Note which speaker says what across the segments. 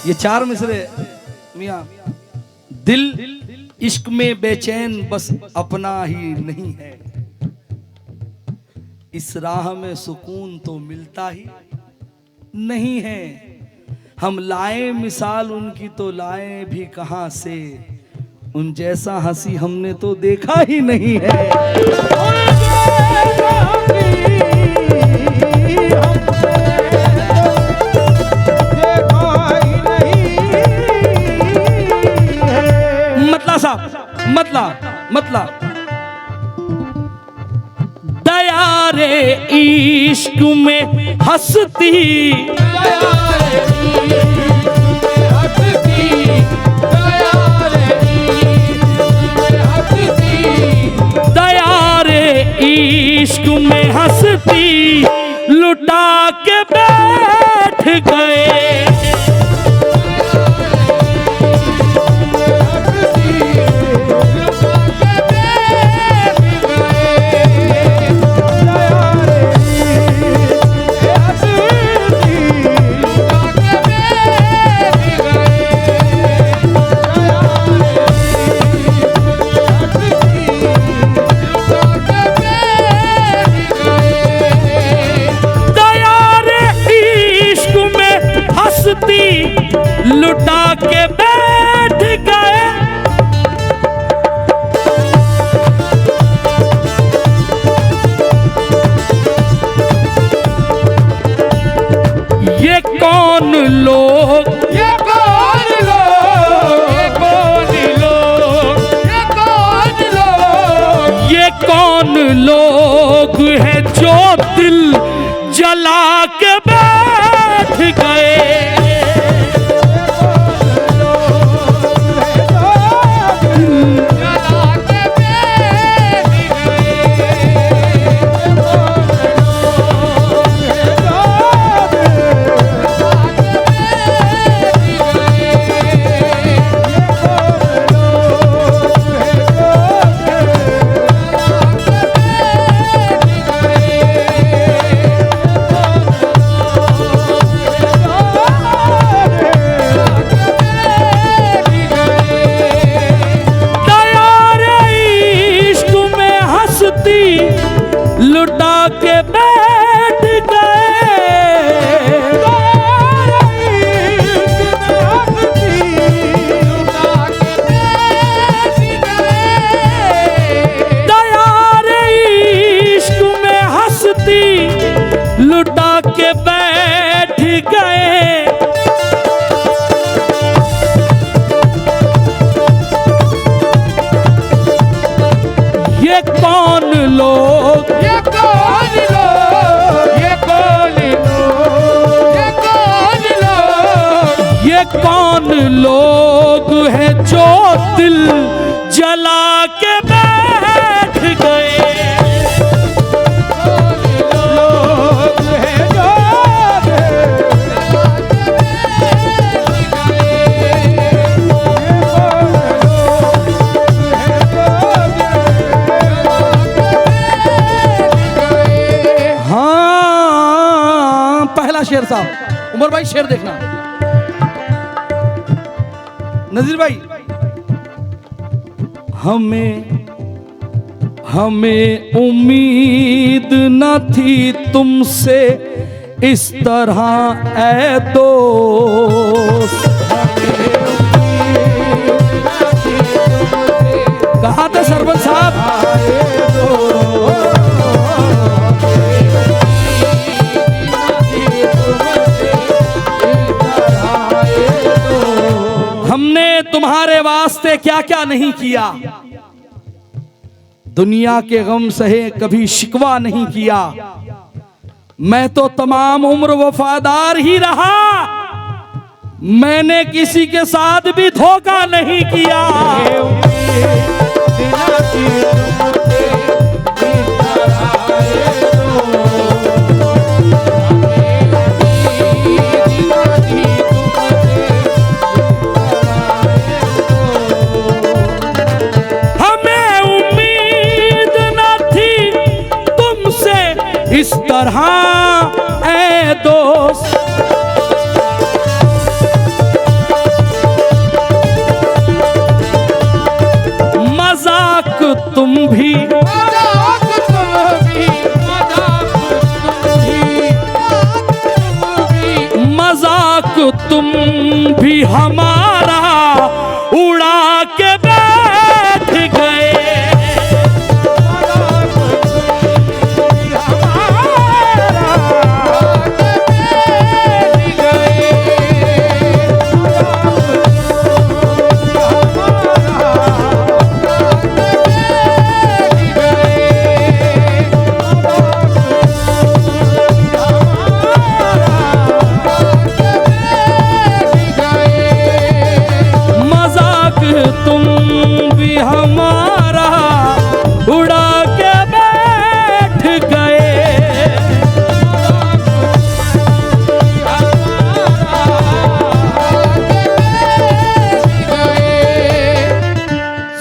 Speaker 1: ये चार मिसरे मियां, दिल इश्क में बेचैन बस अपना ही नहीं है, इस राह में सुकून तो मिलता ही नहीं है। हम लाए मिसाल उनकी तो लाए भी कहां से, उन जैसा हंसी हमने तो देखा ही नहीं है। मतलब दया रे इश्क में हंसती, दया रे इश्क में हंसती लुटा के बैठ गए। लुटा के बैठ गए। ये कौन लोग, ये कौन लोग, ये कौन लोग, ये कौन लोग, ये कौन लोग हैं जो दिल जला के बैठ गए। लुटा के बैठ गए। दया रे इश्क में हंसती लुटा के बैठ गए। ये कौन लोग, ये कौन लोग, ये कौन लोग, ये कौन लोग, ये कौन लोग हैं जो दिल जला के बैठ गए। लोग हैं जो शेर साहब, उमर भाई शेर देखना। नजीर भाई, हमें उम्मीद न थी तुमसे इस तरह ऐ दोस्त। कहाँ थे सरपंच साहब? हमने तुम्हारे वास्ते क्या क्या नहीं किया, दुनिया के गम सहे कभी शिकवा नहीं किया। मैं तो तमाम उम्र वफादार ही रहा, मैंने किसी के साथ भी धोखा नहीं किया। इस तरह ऐ दोस्त तुम भी हमारा उड़ा के बैठ गए। तुम भी हमारा उड़ा के बैठ गए।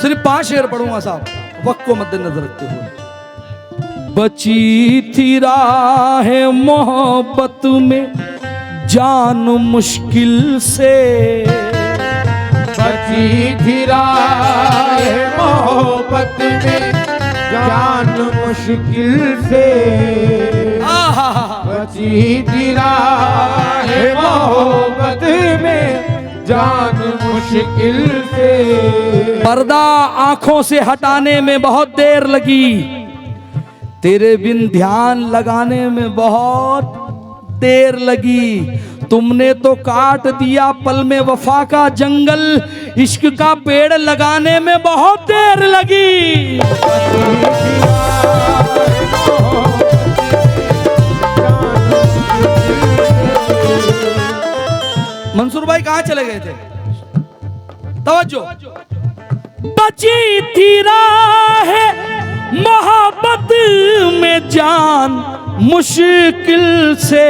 Speaker 1: सिर्फ 5 शेर पढ़ूंगा साहब, वक्त को मद्देनजर रखते हुए। बची थी राह मोहब्बत में जान मुश्किल से,
Speaker 2: बची थी राह मोहब्बत में जान मुश्किल से, बची थी राह मोहब्बत में जान मुश्किल से।
Speaker 1: पर्दा आंखों से हटाने में बहुत देर लगी, तेरे बिन ध्यान लगाने में बहुत देर लगी। तुमने तो काट दिया पल में वफा का जंगल, इश्क का पेड़ लगाने में बहुत देर लगी। मंसूर भाई कहाँ चले गए थे? तवज्जो। बची थी राह मोहब्बत में जान मुश्किल से,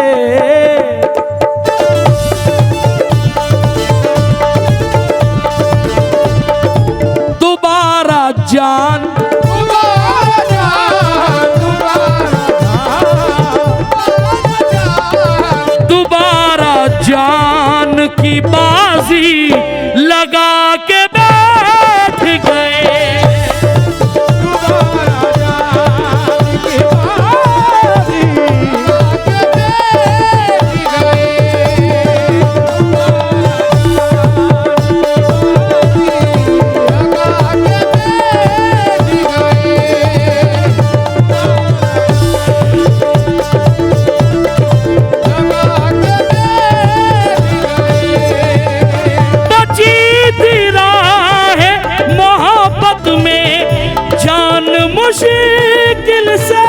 Speaker 1: दोबारा जान दोबारा जान की बाजी लगा के बैठ गए। मुश्किल से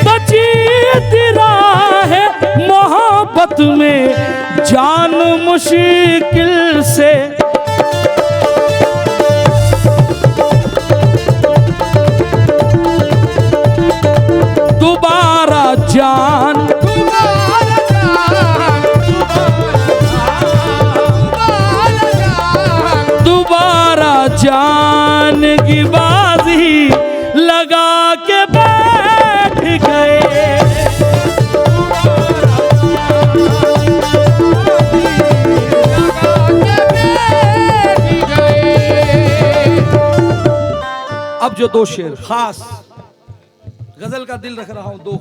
Speaker 1: बची राह मोहब्बत में जान मुश्किल से, दोबारा जान जान की बाजी लगा के बैठ गए। अब जो 2 शेर खास गजल का दिल रख रहा हूं 2।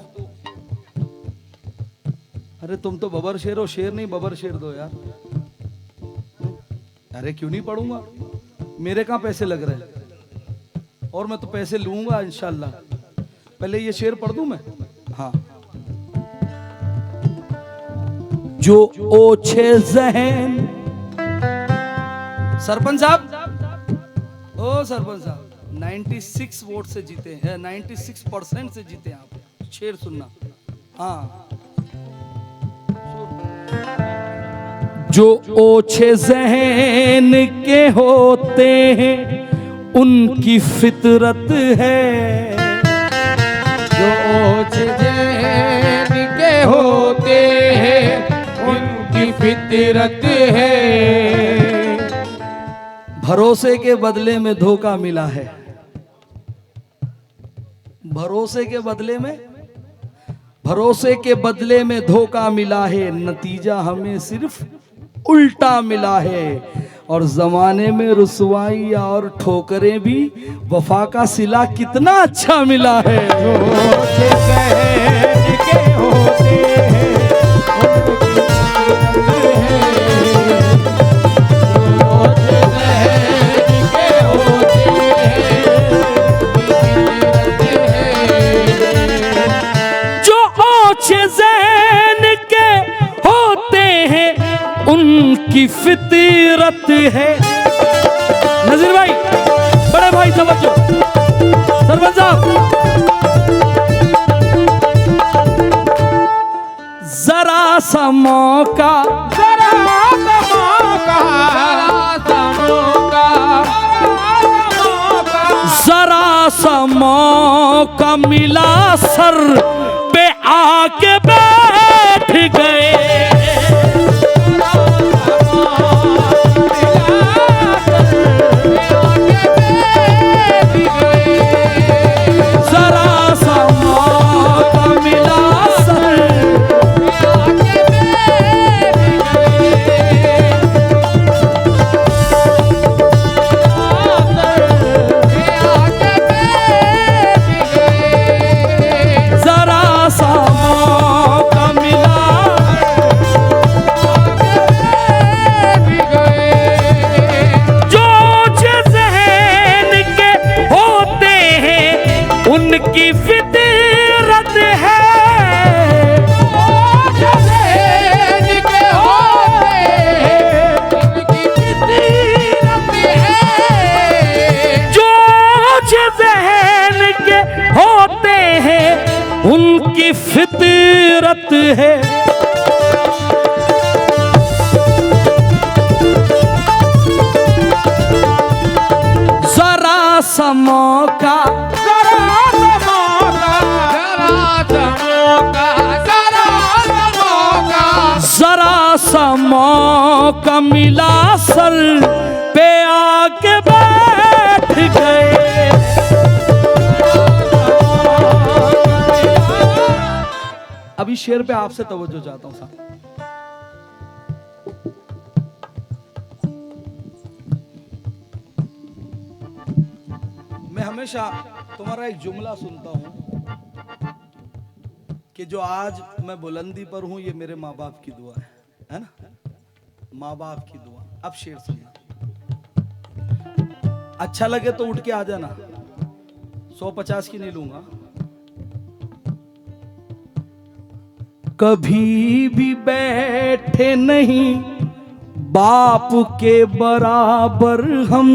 Speaker 1: अरे तुम तो बबर शेर हो, शेर नहीं बबर शेर दो यार। अरे क्यों नहीं पढ़ूंगा, मेरे कहाँ पैसे लग रहे हैं और मैं तो पैसे लूंगा इंशाल्लाह। पहले ये शेर पढ़ दूं मैं। हाँ। जो ओछे जहन, सरपंच साहब, ओ सरपंच साहब 96 वोट से जीते हैं, 96% से जीते आप। शेर सुनना। हाँ। जो ओछे ज़हन के होते हैं उनकी फितरत है,
Speaker 2: जो ओछे ज़हन के होते हैं उनकी फितरत है।
Speaker 1: भरोसे के बदले में धोखा मिला है, भरोसे के बदले में, भरोसे के बदले में धोखा मिला है, नतीजा हमें सिर्फ उल्टा मिला है। और जमाने में रुसवाई और ठोकरें भी वफा का सिला कितना अच्छा मिला है।
Speaker 2: सोच सहन के होते हैं
Speaker 1: उनकी फितरत है। नजीर भाई, बड़े भाई तवज्जो, सरपंच साहब, जरा सा मौका,
Speaker 2: जरा सा मौका,
Speaker 1: जरा सा मौका मिला, सर पे आके बैठ गए। उनकी फितरत है,
Speaker 2: के होते हैं, उनकी फितरत है।
Speaker 1: जो ज़हन के होते हैं उनकी फितरत है। जरा सा मौका, जरा सा मौका मिला, सर पे आके बैठ गए। अभी शेर पे आपसे तवज्जो चाहता हूं साहब। मैं हमेशा तुम्हारा एक जुमला सुनता हूं कि जो आज मैं बुलंदी पर हूं ये मेरे माँ बाप की दुआ है ना, माँ बाप की दुआ। अब शेर सुनना, अच्छा लगे तो उठ के आ जाना, 150 की नहीं लूंगा। कभी भी बैठे नहीं बाप के बराबर हम,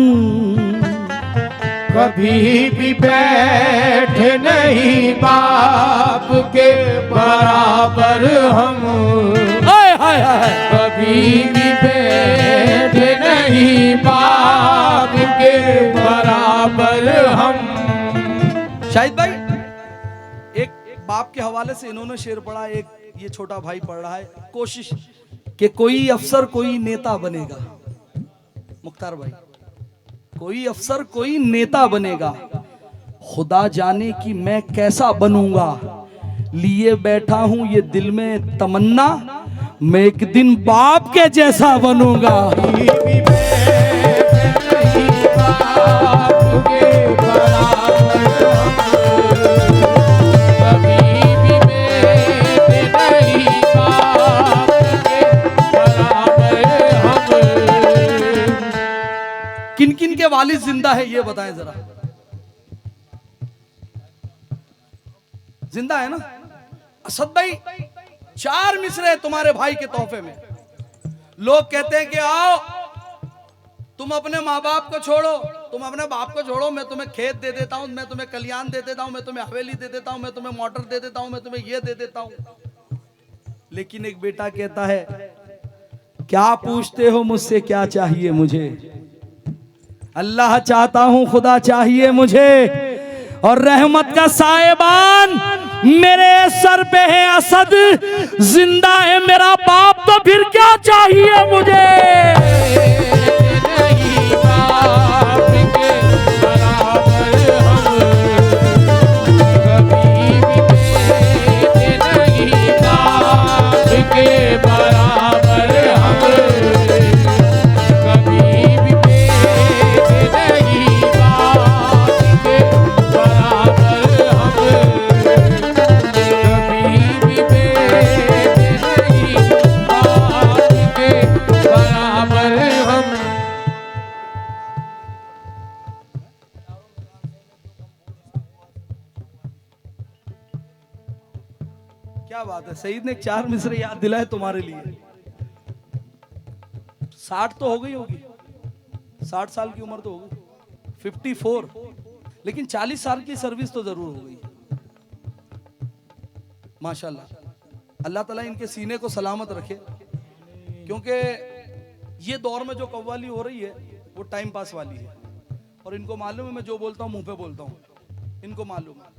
Speaker 2: कभी भी बैठे नहीं बाप के बराबर हम,
Speaker 1: हाय हाय हाय,
Speaker 2: कभी भी बैठे नहीं बाप के बराबर हम।
Speaker 1: शाहिद भाई, एक बाप के हवाले से इन्होंने शेर पढ़ा, एक ये छोटा भाई पढ़ रहा है, कोशिश कि कोई अफसर कोई नेता बनेगा। मुख्तार भाई, कोई अफसर कोई नेता बनेगा, खुदा जाने कि मैं कैसा बनूंगा। लिए बैठा हूं ये दिल में तमन्ना, मैं एक दिन बाप के जैसा बनूंगा। किन किन के वालिद जिंदा है ये बताएं जरा। जिंदा है ना? असद भाई, 4 मिसरे तुम्हारे भाई के तोहफे में। लोग कहते हैं कि आओ तुम अपने माँ बाप को छोड़ो, तुम अपने बाप को छोड़ो, मैं तुम्हें खेत दे देता हूं, मैं तुम्हें कल्याण दे देता हूं, मैं तुम्हें हवेली दे देता हूं, मैं तुम्हें मोटर दे देता हूं, मैं तुम्हें ये दे देता हूं। लेकिन एक बेटा कहता है, क्या पूछते हो मुझसे, क्या चाहिए मुझे? अल्लाह चाहता हूं, खुदा चाहिए मुझे, और रहमत का साएबान मेरे सर पे है असद, जिंदा है मेरा बाप, तो फिर क्या चाहिए मुझे?
Speaker 2: के बराबर हम, कभी
Speaker 1: क्या बात है, सईद ने 4 मिसरे याद दिलाए तुम्हारे लिए। 60 तो हो गई होगी, 60 साल की उम्र तो हो गई, 54, लेकिन 40 साल की सर्विस तो जरूर हो गई। माशाल्लाह, अल्लाह ताला इनके सीने को सलामत रखे, क्योंकि ये दौर में जो कव्वाली हो रही है वो टाइम पास वाली है, और इनको मालूम है मैं जो बोलता हूँ मुंह पे बोलता हूँ, इनको मालूम है।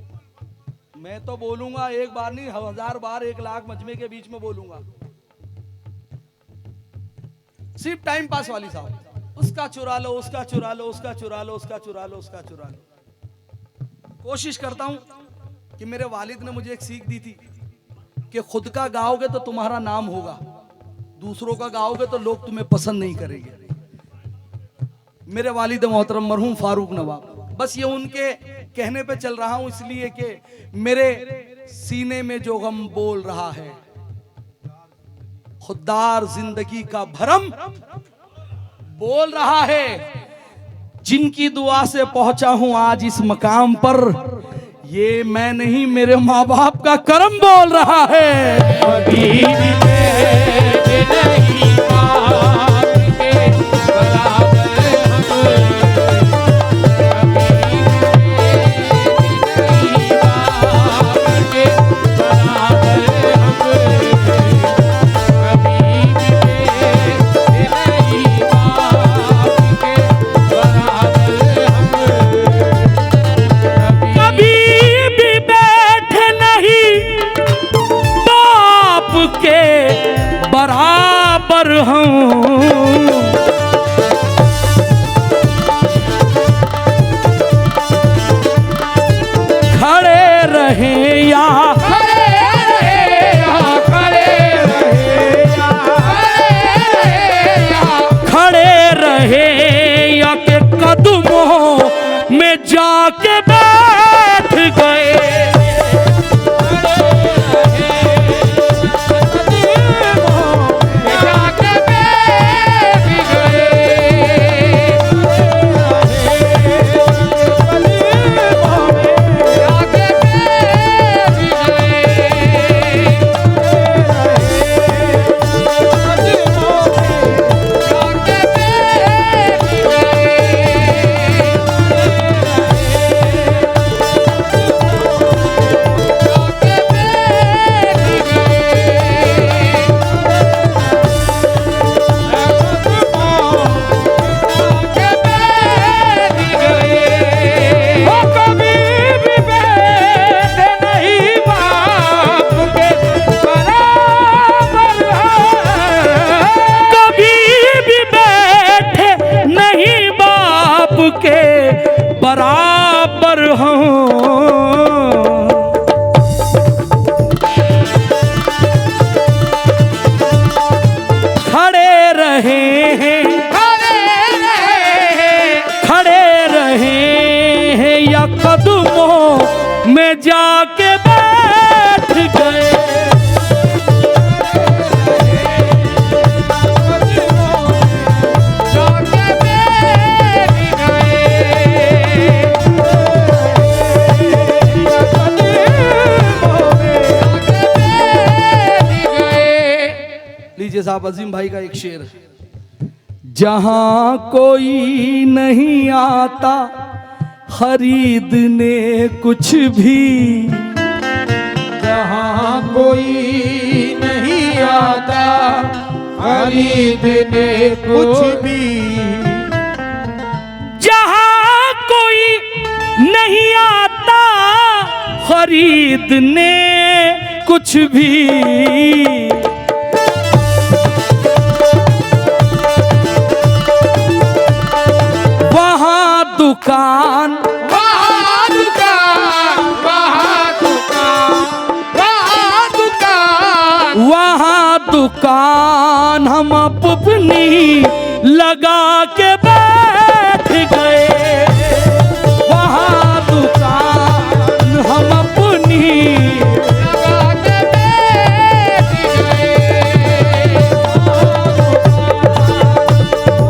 Speaker 1: मैं तो बोलूंगा एक बार नहीं, 1000 बार, 1 लाख मजमे के बीच में बोलूंगा, सिर्फ टाइम पास वाली साहब। उसका चुरा लो, उसका चुरा लो, उसका चुरा लो, उसका चुरा लो, उसका चुरा लो। कोशिश करता हूं कि मेरे वालिद ने मुझे एक सीख दी थी कि खुद का गाओगे तो तुम्हारा नाम होगा, दूसरों का गाओगे तो लोग तुम्हें पसंद नहीं करेंगे। मेरे वालिद मोहतरम मरहूम फारूक नवाब, बस ये उनके कहने पे चल रहा हूं, इसलिए कि मेरे सीने में जो गम बोल रहा है, खुददार जिंदगी का भरम बोल रहा है, जिनकी दुआ से पहुंचा हूं आज इस मकाम पर, ये मैं नहीं मेरे माँ बाप का करम बोल रहा है।
Speaker 2: कभी भी नहीं बाप के बराबर
Speaker 1: बराबर हूँ, खड़े रहे या
Speaker 2: खड़े रहे या खड़े रहे या
Speaker 1: खड़े रहे या के कदमों में जाके बैठ गए। बराबर हूँ, खड़े रहे हैं, खड़े रहे हैं या कदमों में जाके बैठ गए। लीजिए साहब, अजीम भाई का एक शेर, जहां कोई नहीं आता खरीदने कुछ भी,
Speaker 2: जहाँ कोई नहीं आता खरीदने कुछ भी,
Speaker 1: जहां कोई नहीं आता खरीदने कुछ भी, दुकान
Speaker 2: वहाँ दुकान, वहाँ दुकान, वहाँ दुकान,
Speaker 1: वहाँ दुकान हम अपनी लगा के बैठ गए। वहाँ दुकान हम अपनी
Speaker 2: लगा के बैठ गए।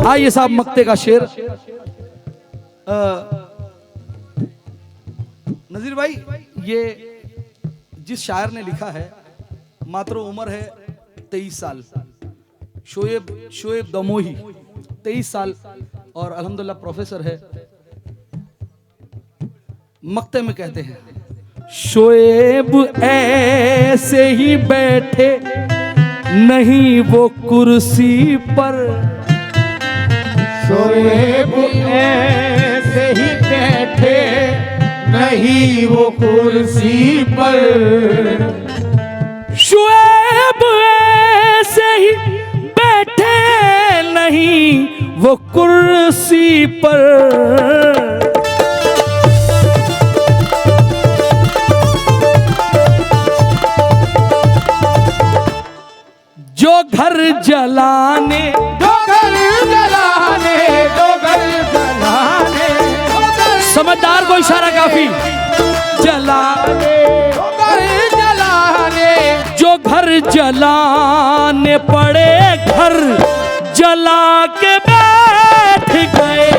Speaker 1: आइए साहब, मक्ते का शेर। नजीर भाई, ये जिस शायर ने लिखा है मात्र उम्र है 23 साल। शोएब दमोही 23 साल और अल्हम्दुलिल्लाह प्रोफेसर है। मक्ते में कहते हैं, शोएब ऐसे ही बैठे नहीं वो कुर्सी पर,
Speaker 2: शोएब ऐसे ही बैठे नहीं वो कुर्सी पर,
Speaker 1: शोएब ऐसे ही बैठे नहीं वो कुर्सी पर, जो घर जलाने समझदार को इशारा काफी, जलाने जो घर जलाने पड़े घर जला के बैठ गए,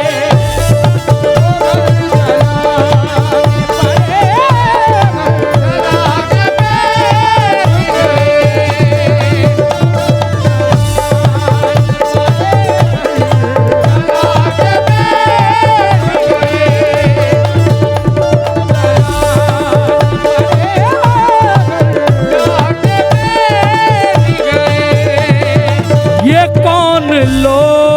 Speaker 1: लोग